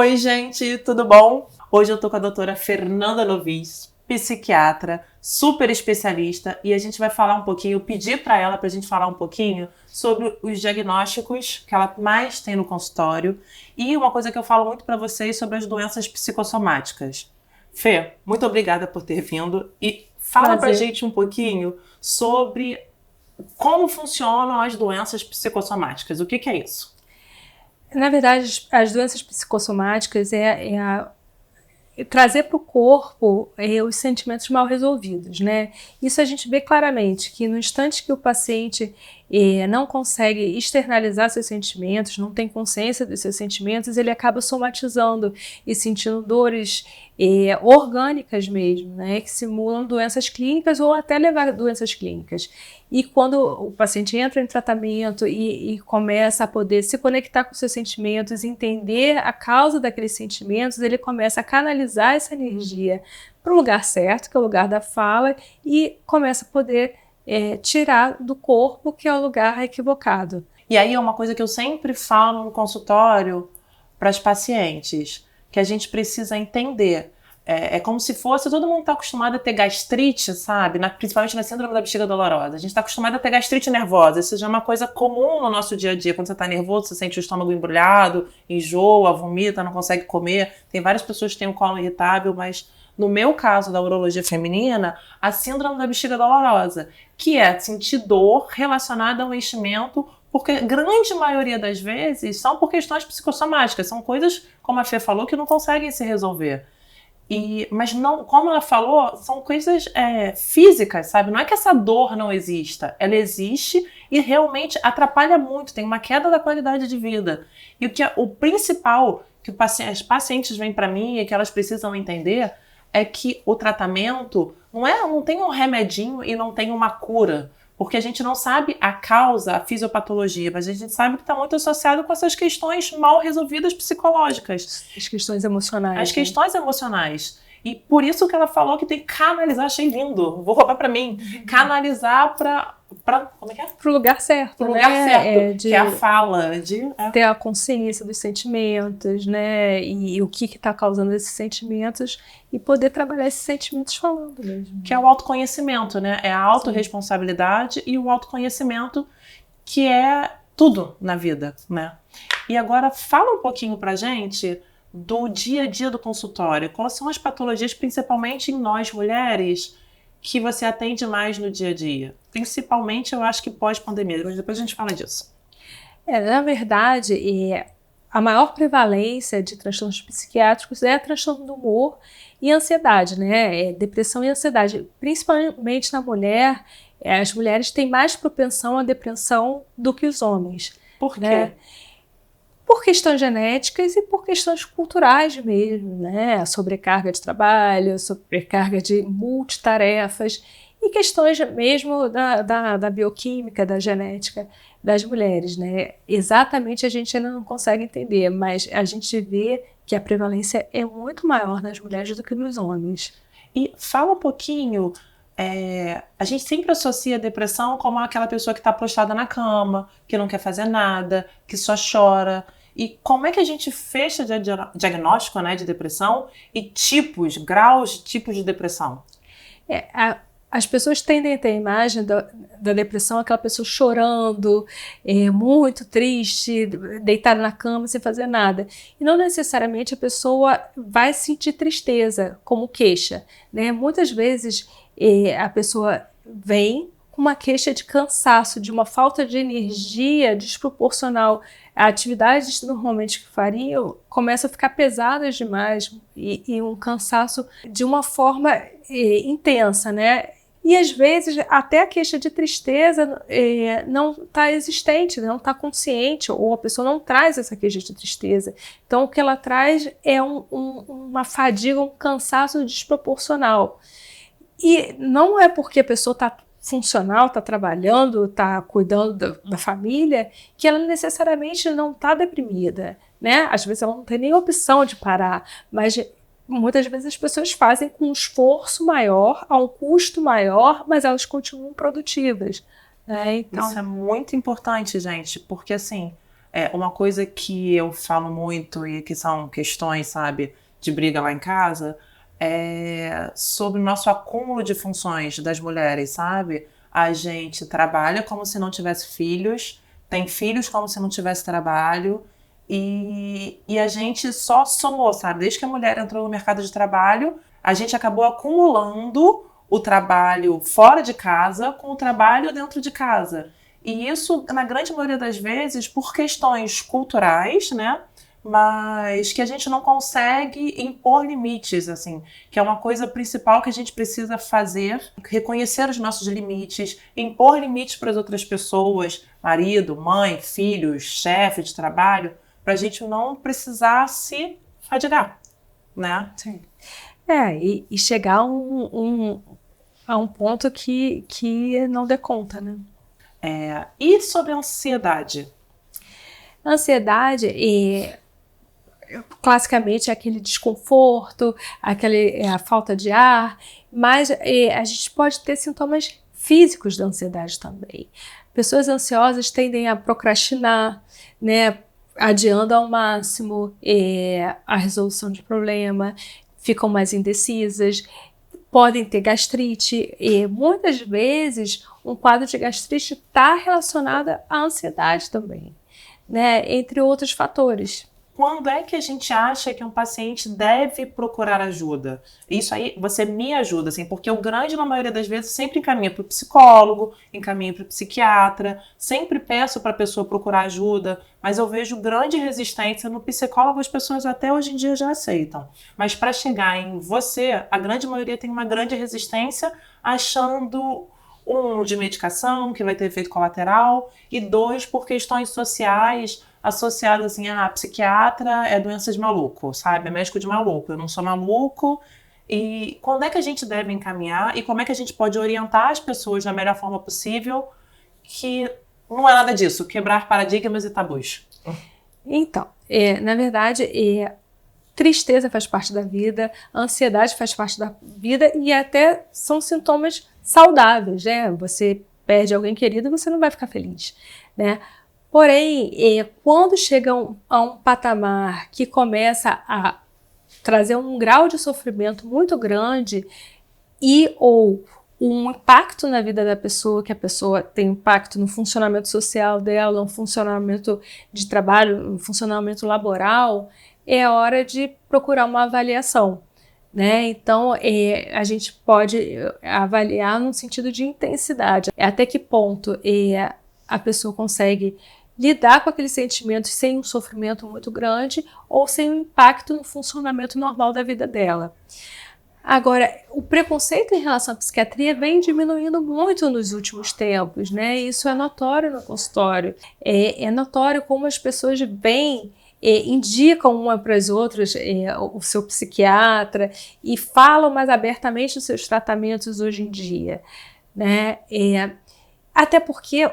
Oi, gente, tudo bom? Hoje eu tô com a doutora Fernanda Novis, psiquiatra, super especialista, e a gente vai falar um pouquinho, eu pedi para ela pra gente falar um pouquinho sobre os diagnósticos que ela mais tem no consultório e uma coisa que eu falo muito para vocês sobre as doenças psicossomáticas. Fê, muito obrigada por ter vindo e fala pra gente um pouquinho sobre como funcionam as doenças psicossomáticas. O que é isso? Na verdade, as doenças psicossomáticas trazer para o corpo os sentimentos mal resolvidos, né? Isso a gente vê claramente, que no instante que o paciente não consegue externalizar seus sentimentos, não tem consciência dos seus sentimentos, ele acaba somatizando e sentindo dores orgânicas mesmo, né? Que simulam doenças clínicas ou até levar a doenças clínicas. E quando o paciente entra em tratamento e começa a poder se conectar com seus sentimentos, entender a causa daqueles sentimentos, ele começa a canalizar essa energia para o lugar certo, que é o lugar da fala, e começa a poder tirar do corpo, que é o lugar equivocado. E aí é uma coisa que eu sempre falo no consultório para as pacientes, que a gente precisa entender. É como se fosse, todo mundo está acostumado a ter gastrite, sabe? Principalmente na síndrome da bexiga dolorosa. A gente está acostumado a ter gastrite nervosa. Isso já é uma coisa comum no nosso dia a dia. Quando você está nervoso, você sente o estômago embrulhado, enjoa, vomita, não consegue comer. Tem várias pessoas que têm o colo irritável, mas no meu caso da urologia feminina, a síndrome da bexiga dolorosa, que é sentir dor relacionada ao enchimento, porque a grande maioria das vezes são por questões psicossomáticas. São coisas, como a Fê falou, que não conseguem se resolver. Mas não, como ela falou, são coisas físicas, sabe? Não é que essa dor não exista. Ela existe e realmente atrapalha muito, tem uma queda da qualidade de vida. E o principal que as pacientes vêm para mim e que elas precisam entender é que o tratamento não tem um remedinho e não tem uma cura. Porque a gente não sabe a causa, a fisiopatologia, mas a gente sabe que está muito associado com essas questões mal resolvidas psicológicas. As questões emocionais. As questões emocionais. E por isso que ela falou que tem que canalizar, achei lindo, vou roubar para mim, canalizar para como é que é? Pro lugar certo. Pro lugar certo, que é a fala. Ter a consciência dos sentimentos, né? E o que está causando esses sentimentos e poder trabalhar esses sentimentos falando mesmo. Que é o autoconhecimento, né? É a autorresponsabilidade e o autoconhecimento, que é tudo na vida, né? E agora fala um pouquinho pra gente do dia a dia do consultório. Quais são as patologias, principalmente em nós mulheres, que você atende mais no dia a dia? Principalmente, eu acho que pós-pandemia, mas depois a gente fala disso. Na verdade, a maior prevalência de transtornos psiquiátricos é transtorno do humor e ansiedade, né? Depressão e ansiedade. Principalmente na mulher, as mulheres têm mais propensão à depressão do que os homens. Por quê? Né? Por questões genéticas e por questões culturais mesmo, né? A sobrecarga de trabalho, a sobrecarga de multitarefas e questões mesmo da bioquímica, da genética das mulheres, né? Exatamente a gente ainda não consegue entender, mas a gente vê que a prevalência é muito maior nas mulheres do que nos homens. E fala um pouquinho, a gente sempre associa a depressão como aquela pessoa que está prostrada na cama, que não quer fazer nada, que só chora. E como é que a gente fecha diagnóstico, né, de depressão e graus de tipos de depressão? As pessoas tendem a ter a imagem da depressão, aquela pessoa chorando, muito triste, deitada na cama sem fazer nada. E não necessariamente a pessoa vai sentir tristeza como queixa, né? Muitas vezes a pessoa vem com uma queixa de cansaço, de uma falta de energia desproporcional. Atividades normalmente que fariam começam a ficar pesadas demais e um cansaço de uma forma intensa, né? E às vezes até a queixa de tristeza não está existente, não está consciente, ou a pessoa não traz essa queixa de tristeza. Então o que ela traz é uma fadiga, um cansaço desproporcional. E não é porque a pessoa está funcional, está trabalhando, está cuidando da família, que ela necessariamente não está deprimida, né? Às vezes ela não tem nem opção de parar, mas muitas vezes as pessoas fazem com um esforço maior, a um custo maior, mas elas continuam produtivas. Então, isso é muito importante, gente, porque assim, Uma coisa que eu falo muito e que são questões, sabe, de briga lá em casa, é sobre o nosso acúmulo de funções das mulheres, sabe? A gente trabalha como se não tivesse filhos, tem filhos como se não tivesse trabalho, e a gente só somou, sabe? Desde que a mulher entrou no mercado de trabalho, a gente acabou acumulando o trabalho fora de casa com o trabalho dentro de casa. E isso, na grande maioria das vezes, por questões culturais, né? Mas que a gente não consegue impor limites, assim, que é uma coisa principal que a gente precisa fazer, reconhecer os nossos limites, impor limites para as outras pessoas, marido, mãe, filhos, chefe de trabalho, para a gente não precisar se fadigar, né? Sim. E chegar a um ponto que não dê conta, né? E sobre a ansiedade? A ansiedade classicamente é aquele desconforto, a falta de ar, mas a gente pode ter sintomas físicos da ansiedade também. Pessoas ansiosas tendem a procrastinar, né, adiando ao máximo a resolução de problema, ficam mais indecisas, podem ter gastrite, e muitas vezes um quadro de gastrite está relacionado à ansiedade também, né, entre outros fatores. Quando é que a gente acha que um paciente deve procurar ajuda? Isso aí, você me ajuda, assim, porque o grande, na maioria das vezes, sempre encaminha para o psicólogo, encaminha para o psiquiatra, sempre peço para a pessoa procurar ajuda, mas eu vejo grande resistência no psicólogo, as pessoas até hoje em dia já aceitam. Mas para chegar em você, a grande maioria tem uma grande resistência, achando de medicação, que vai ter efeito colateral, e 2, por questões sociais, associado assim, psiquiatra é doença de maluco, sabe? É médico de maluco, eu não sou maluco. E quando é que a gente deve encaminhar e como é que a gente pode orientar as pessoas da melhor forma possível, que não é nada disso, quebrar paradigmas e tabus? Então, na verdade, tristeza faz parte da vida, ansiedade faz parte da vida e até são sintomas saudáveis, né? Você perde alguém querido e você não vai ficar feliz, né? Porém, quando chega a um patamar que começa a trazer um grau de sofrimento muito grande ou um impacto na vida da pessoa, que a pessoa tem impacto no funcionamento social dela, no funcionamento de trabalho, no funcionamento laboral, é hora de procurar uma avaliação, né? Então, a gente pode avaliar no sentido de intensidade, até que ponto a pessoa consegue lidar com aqueles sentimentos sem um sofrimento muito grande ou sem um impacto no funcionamento normal da vida dela. Agora, o preconceito em relação à psiquiatria vem diminuindo muito nos últimos tempos, né? Isso é notório no consultório. É notório como as pessoas vêm, indicam uma para as outras o seu psiquiatra e falam mais abertamente dos seus tratamentos hoje em dia, né? Até porque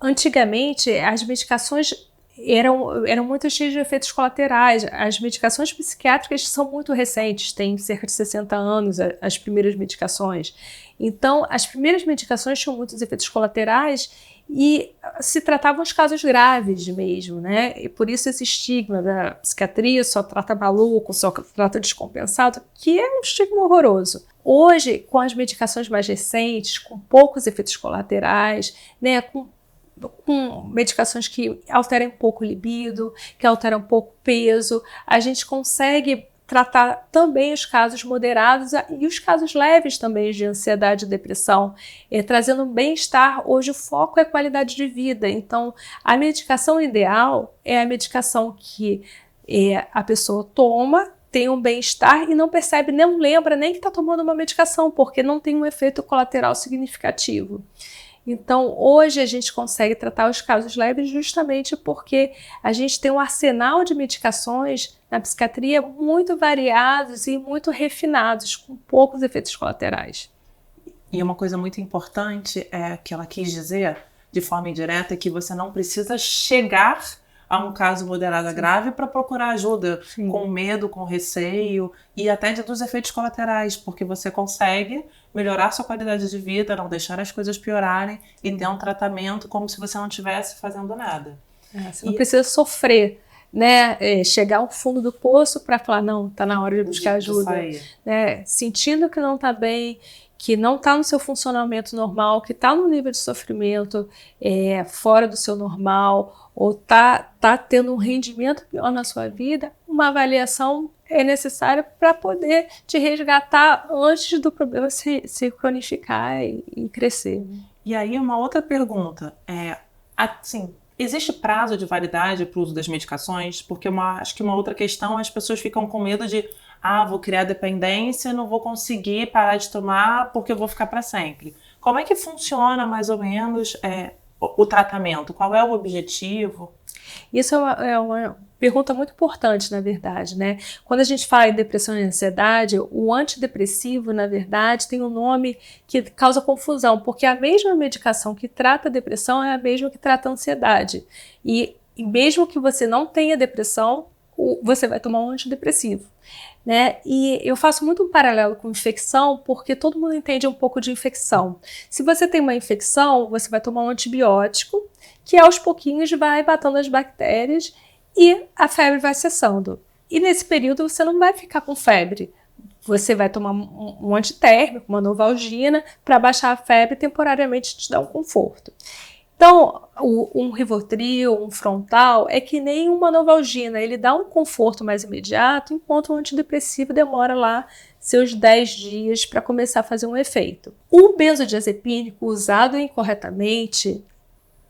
antigamente, as medicações eram muito cheias de efeitos colaterais. As medicações psiquiátricas são muito recentes, têm cerca de 60 anos as primeiras medicações. Então, as primeiras medicações tinham muitos efeitos colaterais e se tratavam os casos graves mesmo, né? E por isso esse estigma da psiquiatria só trata maluco, só trata descompensado, que é um estigma horroroso. Hoje, com as medicações mais recentes, com poucos efeitos colaterais, né, com medicações que alteram um pouco o libido, que alteram um pouco o peso, a gente consegue tratar também os casos moderados e os casos leves também de ansiedade e depressão, trazendo um bem-estar. Hoje o foco é qualidade de vida, então a medicação ideal é a medicação que a pessoa toma, tem um bem-estar e não percebe, não lembra nem que está tomando uma medicação, porque não tem um efeito colateral significativo. Então, hoje a gente consegue tratar os casos leves justamente porque a gente tem um arsenal de medicações na psiquiatria muito variados e muito refinados, com poucos efeitos colaterais. E uma coisa muito importante que ela quis dizer, de forma indireta, é que você não precisa chegar a um caso moderado a grave para procurar ajuda. Sim. Com medo, com receio e até dos efeitos colaterais, porque você consegue melhorar sua qualidade de vida, não deixar as coisas piorarem e ter um tratamento como se você não estivesse fazendo nada. Você não precisa sofrer, né? Chegar ao fundo do poço para falar, não, está na hora de buscar ajuda. Né? Sentindo que não está bem, que não está no seu funcionamento normal, que está no nível de sofrimento fora do seu normal, ou tá tendo um rendimento pior na sua vida, uma avaliação é necessária para poder te resgatar antes do problema se cronificar e crescer. E aí uma outra pergunta, assim, existe prazo de validade para o uso das medicações? Porque acho que uma outra questão, as pessoas ficam com medo de vou criar dependência, não vou conseguir parar de tomar porque eu vou ficar para sempre. Como é que funciona mais ou menos o tratamento? Qual é o objetivo? Isso é uma pergunta muito importante, na verdade, né? Quando a gente fala em depressão e ansiedade, o antidepressivo, na verdade, tem um nome que causa confusão, porque a mesma medicação que trata a depressão é a mesma que trata a ansiedade. E mesmo que você não tenha depressão, você vai tomar um antidepressivo. Né? E eu faço muito um paralelo com infecção, porque todo mundo entende um pouco de infecção. Se você tem uma infecção, você vai tomar um antibiótico, que aos pouquinhos vai matando as bactérias e a febre vai cessando. E nesse período você não vai ficar com febre. Você vai tomar um antitérmico, uma Novalgina, para baixar a febre e temporariamente te dar um conforto. Então, um Rivotril, um Frontal, é que nem uma Novalgina, ele dá um conforto mais imediato, enquanto o antidepressivo demora lá seus 10 dias para começar a fazer um efeito. O benzodiazepínico usado incorretamente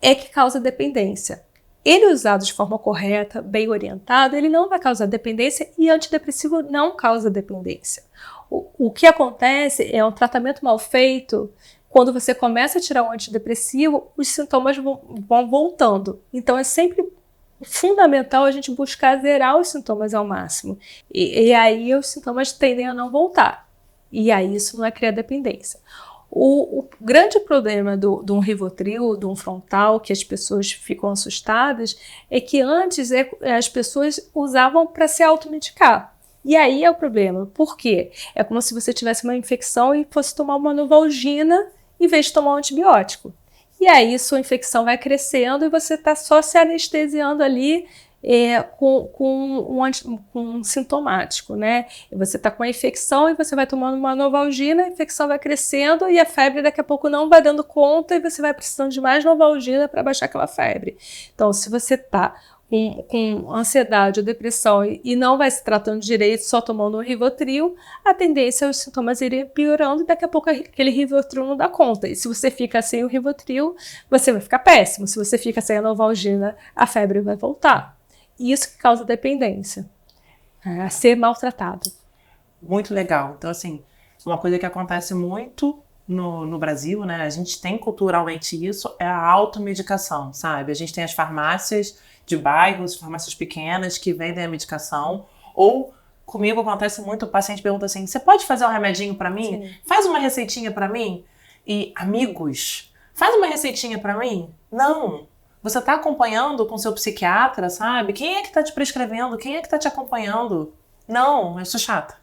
é que causa dependência. Ele usado de forma correta, bem orientado, ele não vai causar dependência e antidepressivo não causa dependência. O que acontece é um tratamento mal feito. Quando você começa a tirar o antidepressivo, os sintomas vão voltando. Então, é sempre fundamental a gente buscar zerar os sintomas ao máximo. E aí, os sintomas tendem a não voltar. E aí, isso não é criar dependência. O grande problema de um Rivotril, de um Frontal, que as pessoas ficam assustadas, é que antes as pessoas usavam para se automedicar. E aí é o problema. Por quê? É como se você tivesse uma infecção e fosse tomar uma Novalgina em vez de tomar um antibiótico. E aí sua infecção vai crescendo e você está só se anestesiando ali com um sintomático, né? E você está com a infecção e você vai tomando uma Novalgina, a infecção vai crescendo e a febre daqui a pouco não vai dando conta e você vai precisando de mais Novalgina para baixar aquela febre. Então, se você está com ansiedade ou depressão e não vai se tratando direito, só tomando um Rivotril, a tendência é os sintomas irem piorando e daqui a pouco aquele Rivotril não dá conta. E se você fica sem o Rivotril, você vai ficar péssimo. Se você fica sem a Novalgina, a febre vai voltar. E isso que causa dependência, a ser maltratado. Muito legal. Então, assim, uma coisa que acontece muito no Brasil, né? A gente tem culturalmente isso, é a automedicação, sabe? A gente tem as farmácias de bairros, farmácias pequenas que vendem a medicação, ou comigo acontece muito, o paciente pergunta assim, você pode fazer um remedinho para mim? Sim. Faz uma receitinha para mim? E amigos, faz uma receitinha para mim? Não, você está acompanhando com seu psiquiatra, sabe? Quem é que está te prescrevendo? Quem é que está te acompanhando? Não, eu sou chata.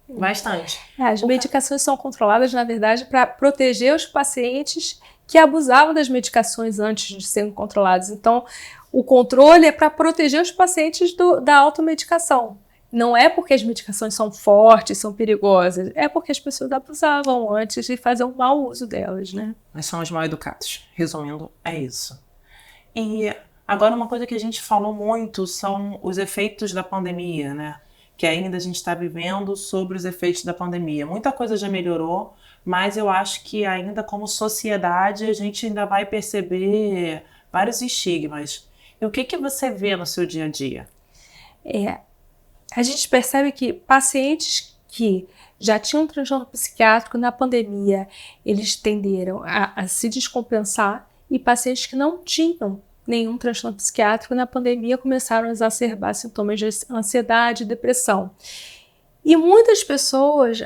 Bastante. As medicações são controladas, na verdade, para proteger os pacientes que abusavam das medicações antes de serem controlados. Então, o controle é para proteger os pacientes da automedicação. Não é porque as medicações são fortes, são perigosas, é porque as pessoas abusavam antes de fazer um mau uso delas, né? Nós somos mal educados. Resumindo, é isso. E agora uma coisa que a gente falou muito são os efeitos da pandemia, né? Que ainda a gente está vivendo sobre os efeitos da pandemia. Muita coisa já melhorou, mas eu acho que ainda como sociedade a gente ainda vai perceber vários estigmas. E o que você vê no seu dia a dia? A gente percebe que pacientes que já tinham um transtorno psiquiátrico na pandemia, eles tenderam a se descompensar, e pacientes que não tinham nenhum transtorno psiquiátrico na pandemia começaram a exacerbar sintomas de ansiedade e depressão. E muitas pessoas,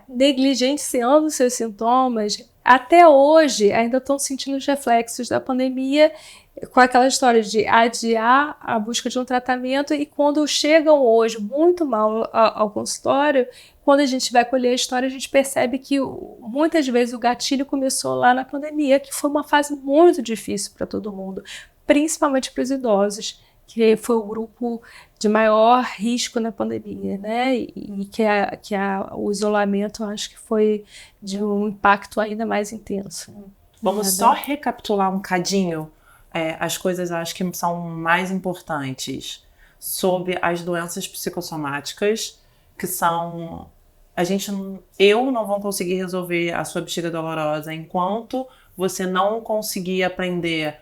negligenciando seus sintomas, até hoje ainda estão sentindo os reflexos da pandemia, com aquela história de adiar a busca de um tratamento, e quando chegam hoje muito mal ao consultório, quando a gente vai colher a história, a gente percebe que muitas vezes o gatilho começou lá na pandemia, que foi uma fase muito difícil para todo mundo. principalmente para os idosos, que foi o grupo de maior risco na pandemia, né? E o isolamento, eu acho que foi de um impacto ainda mais intenso. Vamos só recapitular um cadinho as coisas, acho que são mais importantes sobre as doenças psicossomáticas, que são... eu não vou conseguir resolver a sua bexiga dolorosa enquanto você não conseguir aprender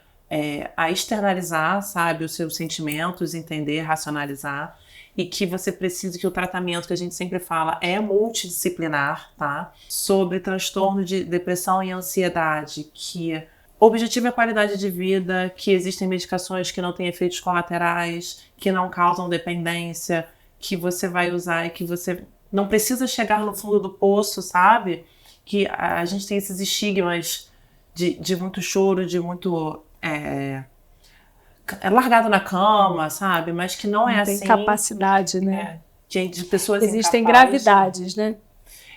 a externalizar, sabe, os seus sentimentos, entender, racionalizar, e que você precisa que o tratamento que a gente sempre fala é multidisciplinar, tá? Sobre transtorno de depressão e ansiedade, que o objetivo é a qualidade de vida, que existem medicações que não têm efeitos colaterais, que não causam dependência, que você vai usar e que você não precisa chegar no fundo do poço, sabe? Que a gente tem esses estigmas de muito choro, de muito... largado na cama, sabe? Mas que não é assim. Tem capacidade, né? De pessoas Existem incapazes, gravidades, né?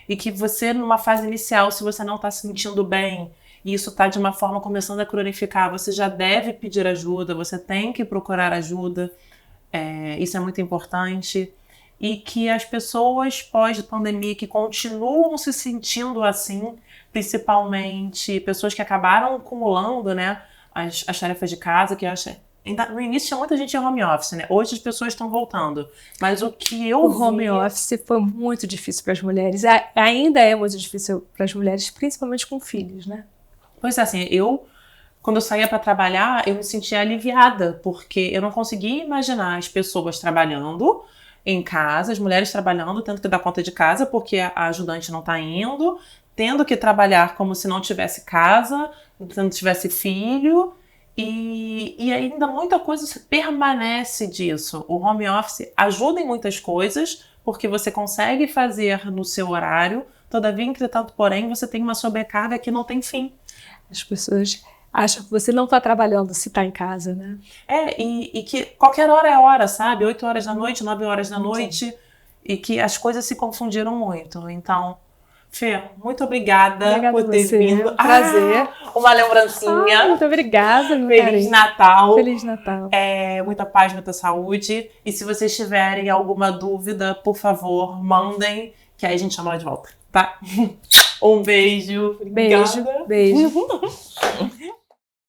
E que você, numa fase inicial, se você não está se sentindo bem, e isso está de uma forma começando a cronificar, você já deve pedir ajuda, você tem que procurar ajuda. Isso é muito importante. E que as pessoas pós-pandemia que continuam se sentindo assim, principalmente pessoas que acabaram acumulando, né, as tarefas de casa, que eu acho... No início tinha muita gente em home office, né? Hoje as pessoas estão voltando. Mas o que eu O home office foi muito difícil para as mulheres. Ainda é muito difícil para as mulheres, principalmente com filhos, né? Pois é, assim, quando eu saía para trabalhar, eu me sentia aliviada, porque eu não conseguia imaginar as pessoas trabalhando em casa, as mulheres trabalhando, tendo que dar conta de casa, porque a ajudante não está indo, tendo que trabalhar como se não tivesse casa, se não tivesse filho, e ainda muita coisa permanece disso. O home office ajuda em muitas coisas, porque você consegue fazer no seu horário, todavia, entretanto, porém, você tem uma sobrecarga que não tem fim. As pessoas acham que você não está trabalhando se está em casa, né? E que qualquer hora é hora, sabe? 8 horas da noite, 9 horas da noite, e que as coisas se confundiram muito. Então, Fê, muito obrigada por ter vindo. Prazer. Uma lembrancinha. Muito obrigada, meu Feliz carinho. Natal. Feliz Natal. Muita paz, muita saúde. E se vocês tiverem alguma dúvida, por favor, mandem, que aí a gente chama ela de volta, tá? Um beijo. Obrigada. Beijo.